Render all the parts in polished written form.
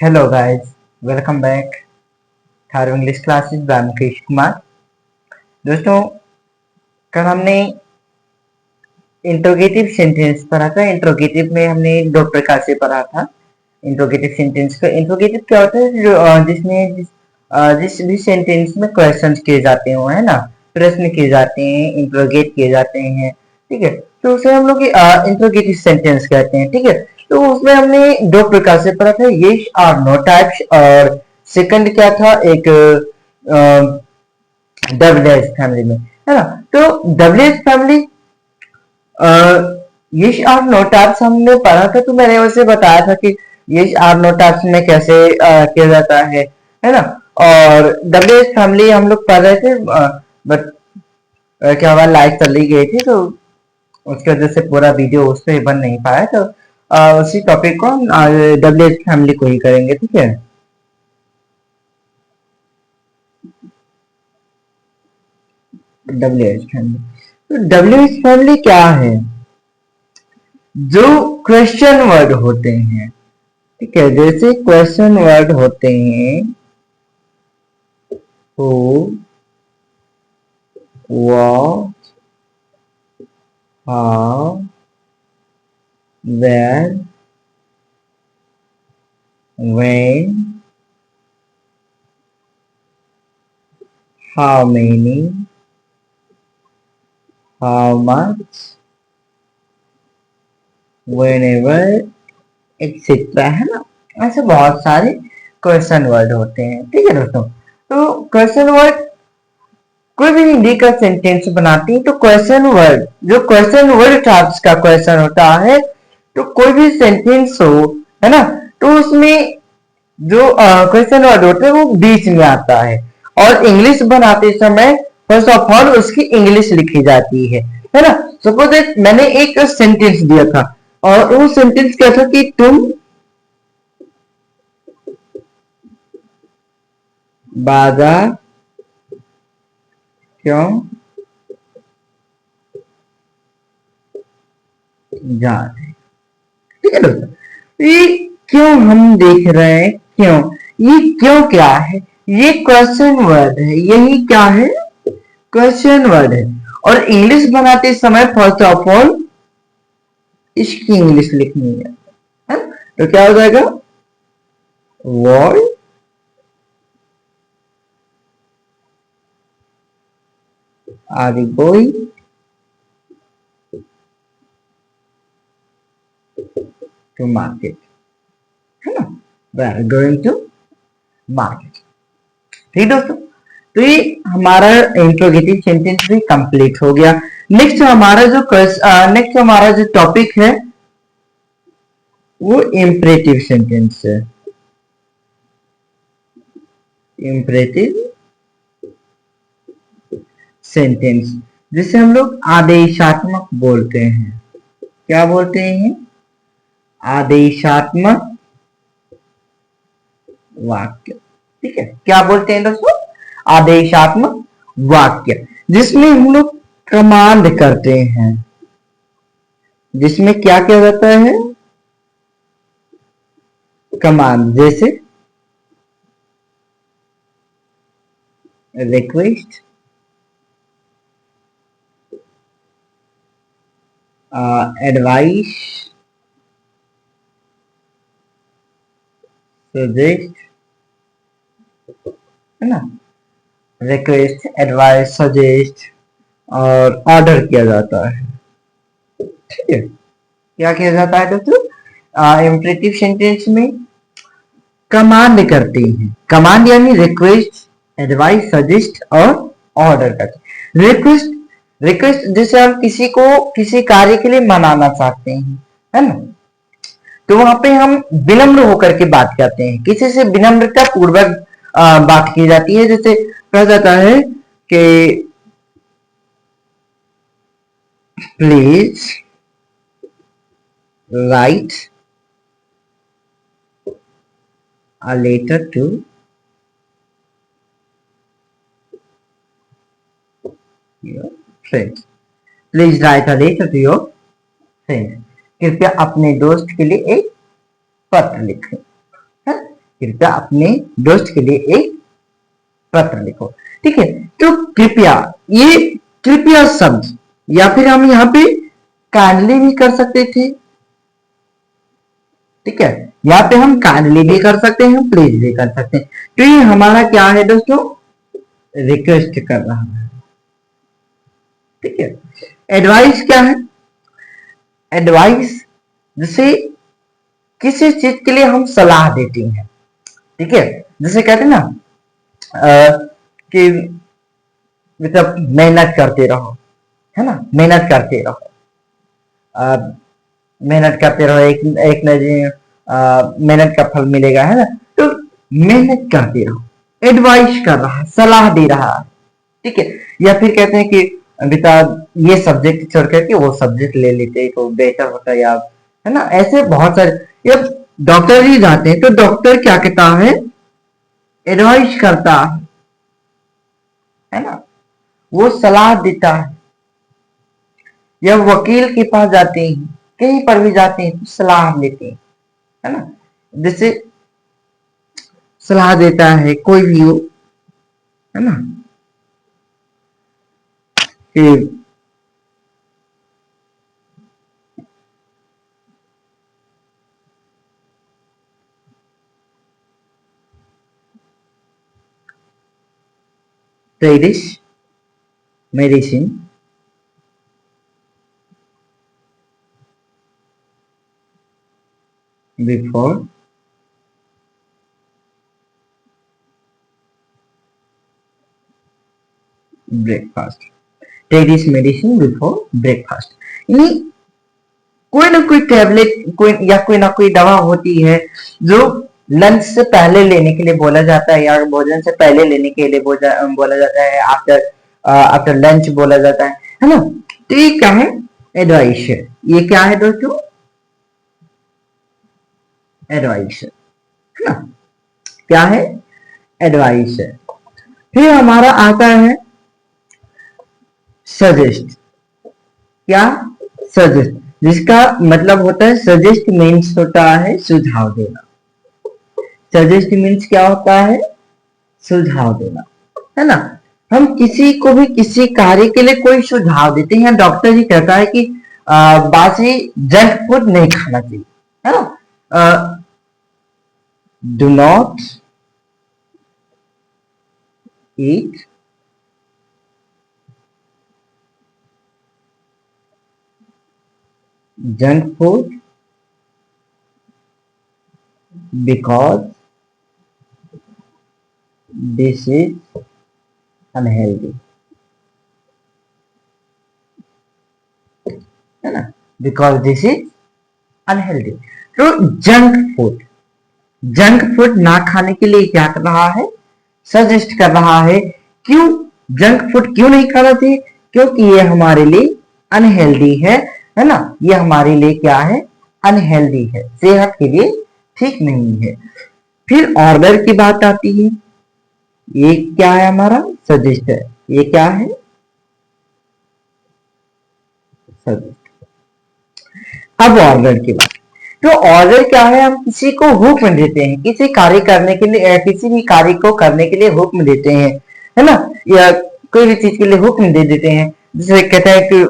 Hello guys, welcome back. Tharu English classes bye Mukesh Kumar. दोस्तों, कल हमने इंट्रोगेटिव सेंटेंस पढ़ा था। इंट्रोगेटिव में हमने दो प्रकार से पढ़ा था इंट्रोगेटिव सेंटेंस को। इंट्रोगेटिव क्या होता है? जो जिस भी सेंटेंस में क्वेश्चंस किए जाते हो, है ना, प्रश्न किए जाते हैं, इंट्रोगेट किए जाते हैं, ठीक है, तो उसे हम लोग इंट्रोगेटिव सेंटेंस कहते हैं। ठीक है, तो उसमें हमने दो प्रकार से पढ़ा था, यस और नो टाइप्स, और सेकंड क्या था, एक डब्ल्यू एच फैमिली में, है ना। तो डब्ल्यू एच फैमिली यस और नो टाइप्स हमने पढ़ा था, तो मैंने उसे बताया था कि यस और नो टाइप्स में कैसे किया जाता है ना। और डब्ल्यू एच फैमिली हम लोग पढ़ रहे थे, बट क्या हुआ, लाइट चली गई थी, तो उसकी वजह से पूरा वीडियो उस पर बन नहीं पाया। तो उसी टॉपिक को हम डब्ल्यू एच फैमिली को ही करेंगे, ठीक है। डब्ल्यू एच फैमिली, तो डब्ल्यू एच फैमिली क्या है? जो क्वेश्चन वर्ड होते हैं, ठीक है, जैसे क्वेश्चन वर्ड होते हैं, who, what, how, where, when, how many, how much, whenever, etcetera, है ना। ऐसे बहुत सारे क्वेश्चन वर्ड होते हैं, ठीक है दोस्तों। तो क्वेश्चन वर्ड कोई भी हिंदी का सेंटेंस बनाती है, तो क्वेश्चन वर्ड, जो क्वेश्चन वर्ड टाइप्स का क्वेश्चन होता है, तो कोई भी सेंटेंस हो, है ना, तो उसमें जो क्वेश्चन वर्ड होते हैं वो बीच में आता है। और इंग्लिश बनाते समय फर्स्ट ऑफ ऑल उसकी इंग्लिश लिखी जाती है ना। सपोज मैंने एक सेंटेंस दिया था, और वो सेंटेंस क्या था कि तुम बाजार क्यों जा रहे हैं, ठीक है दोस्तों। ये क्यों हम देख रहे हैं, क्यों, ये क्यों क्या है? ये क्वेश्चन वर्ड है, यही क्या है, क्वेश्चन वर्ड है। और इंग्लिश बनाते समय फर्स्ट ऑफ ऑल इसकी इंग्लिश लिखनी है, तो क्या हो जाएगा, what are you going to market, है ना, we are going to market. ठीक दोस्तों, तो ये हमारा इंट्रोगेटिव सेंटेंस भी कंप्लीट हो गया। नेक्स्ट हमारा जो टॉपिक है वो इम्परेटिव सेंटेंस है। इम्परेटिव सेंटेंस, जिसे हम लोग आदेशात्मक बोलते हैं। क्या बोलते हैं? आदेशात्मक वाक्य, ठीक है। क्या बोलते हैं दोस्तों? आदेशात्मक वाक्य, जिसमें हम लोग कमांड करते हैं, जिसमें क्या किया जाता है, कमांड, जैसे रिक्वेस्ट, एडवाइस, सजेस्ट, है ना, रिक्वेस्ट, एडवाइस, सजेस्ट, और ऑर्डर किया जाता है, ठीक है। क्या किया जाता है दोस्तों? इम्परेटिव सेंटेंस में कमांड करते हैं। कमांड यानी रिक्वेस्ट, एडवाइस, सजेस्ट और ऑर्डर करते हैं। रिक्वेस्ट, रिक्वेस्ट जैसे हम किसी को किसी कार्य के लिए मनाना चाहते हैं, है ना, तो वहां पे हम विनम्र होकर के बात करते हैं, किसी से विनम्रता पूर्वक बात की जाती है। जैसे कहा जाता है कि please right a letter to your friend. Please write a letter to your friend. कृपया अपने दोस्त के लिए एक पत्र लिखें, है? कृपया अपने दोस्त के लिए एक पत्र लिखो। ठीक है, तो कृपया, ये कृपया शब्द, या फिर हम यहाँ पे काइंडली भी कर सकते थे। ठीक है, यहाँ पे हम काइंडली भी कर सकते हैं, प्लीज भी कर सकते हैं। तो ये हमारा क्या है दोस्तों, रिक्वेस्ट कर रहा है। ठीक है, एडवाइस क्या है, एडवाइस जैसे किसी चीज के लिए हम सलाह देते हैं। ठीक है, जैसे कहते हैं ना कि मतलब मेहनत करते रहो, है ना, मेहनत करते रहो, मेहनत करते रहो, एक एक न मेहनत का फल मिलेगा, है ना। तो मेहनत करते रहो, एडवाइस कर रहा है, सलाह दे रहा है। ठीक है, या फिर कहते हैं कि बेटा ये सब्जेक्ट छोड़ करके वो सब्जेक्ट ले लेते तो बेहतर होता, या है ना, ऐसे बहुत सारे। या डॉक्टर ही जाते हैं तो डॉक्टर क्या कहता है, एडवाइस करता है ना, वो सलाह देता है। या वकील के पास जाते हैं, कहीं पर भी जाते हैं तो सलाह लेते हैं, है ना, जैसे सलाह देता है कोई भी हो, है ना, कि ट्रेडिश मेडिसिन बिफोर ब्रेकफास्ट, ट्रेडिश मेडिसिन बिफोर ब्रेकफास्ट, यानी कोई ना कोई टैबलेट, कोई या कोई ना कोई दवा होती है जो लंच से पहले लेने के लिए बोला जाता है, या भोजन से पहले लेने के लिए बोला जाता है, आफ्टर आफ्टर लंच बोला जाता है ना। तो ये क्या है, एडवाइस है। ये क्या है दोस्तों, एडवाइस है ना, क्या है, एडवाइस है। फिर हमारा आता है सजेस्ट, क्या, सजेस्ट, जिसका मतलब होता है, सजेस्ट मीन्स होता है सुझाव देना। सजेस्ट मीन्स क्या होता है, सुझाव देना, है ना। हम किसी को भी किसी कार्य के लिए कोई सुझाव देते हैं। डॉक्टर जी कहता है कि बासी जंक फूड नहीं खाना चाहिए, है ना, do not eat junk food because this is unhealthy, है ना, बिकॉज दिस इज अनहेल्दी। तो जंक फूड ना खाने के लिए क्या कर रहा है, सजेस्ट कर रहा है। क्यों जंक फूड क्यों नहीं खाना चाहिए, क्योंकि ये हमारे लिए अनहेल्दी है ना, ये हमारे लिए क्या है, अनहेल्दी है, सेहत के लिए ठीक नहीं है। फिर ऑर्डर की बात आती है, ये क्या है, हमारा सजेस्ट है, ये क्या है, सजेस्ट। अब ऑर्डर की बात, तो ऑर्डर क्या है, हम किसी को हुक्म देते हैं, किसी कार्य करने के लिए, किसी भी कार्य को करने के लिए हुक्म देते हैं, है ना, या कोई भी चीज के लिए हुक्म दे देते हैं। जैसे कहते हैं कि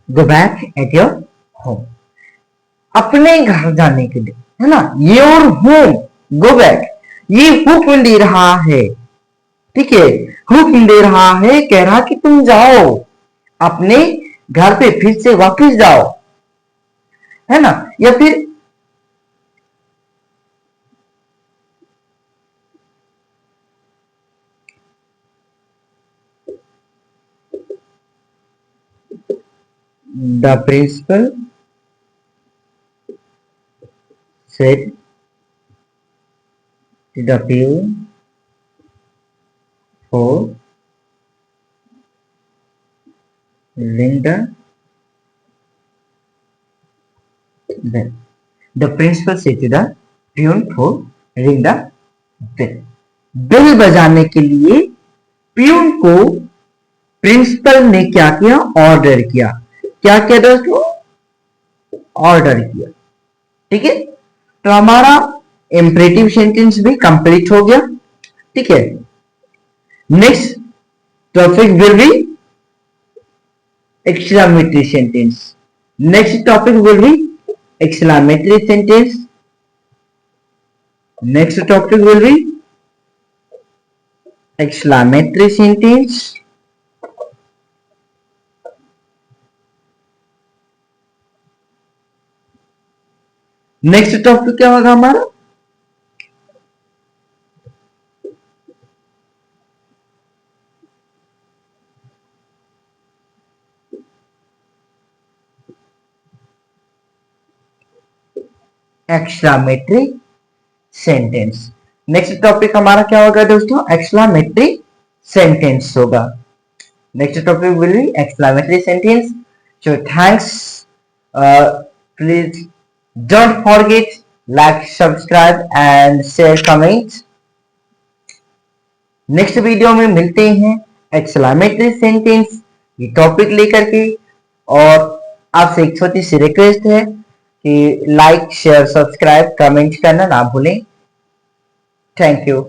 go back at your home, अपने घर जाने के लिए, है ना, योर होम, गो बैक, ये हुक्म दे रहा है। ठीक है, हुक्म दे रहा है, कह रहा कि तुम जाओ अपने घर पे, फिर से वापस जाओ, है ना। या फिर the principal said to the pew for ring the bell. The principal said to the peon for ring the bell. Bell बजाने के लिए पियून को प्रिंसिपल ने क्या किया? ऑर्डर किया। क्या किया दोस्तों? ऑर्डर किया। ठीक है, तो हमारा इंपरेटिव सेंटेंस भी कंप्लीट हो गया। ठीक है, next topic will be exclamatory sentence. Next topic will be exclamatory sentence. Next topic will be exclamatory sentence. Next topic क्या होगा हमारा? Exclamatory sentence. नेक्स्ट टॉपिक हमारा क्या होगा दोस्तों? एक्सक्लामेटरी सेंटेंस होगा। Next topic will be exclamatory sentence. So thanks, please don't forget like, subscribe and share comments. Next video में मिलते हैं एक्सक्लामेटरी सेंटेंस ये टॉपिक लेकर के। और आपसे एक छोटी सी रिक्वेस्ट है कि लाइक शेयर सब्सक्राइब कमेंट करना ना भूलें। Thank you.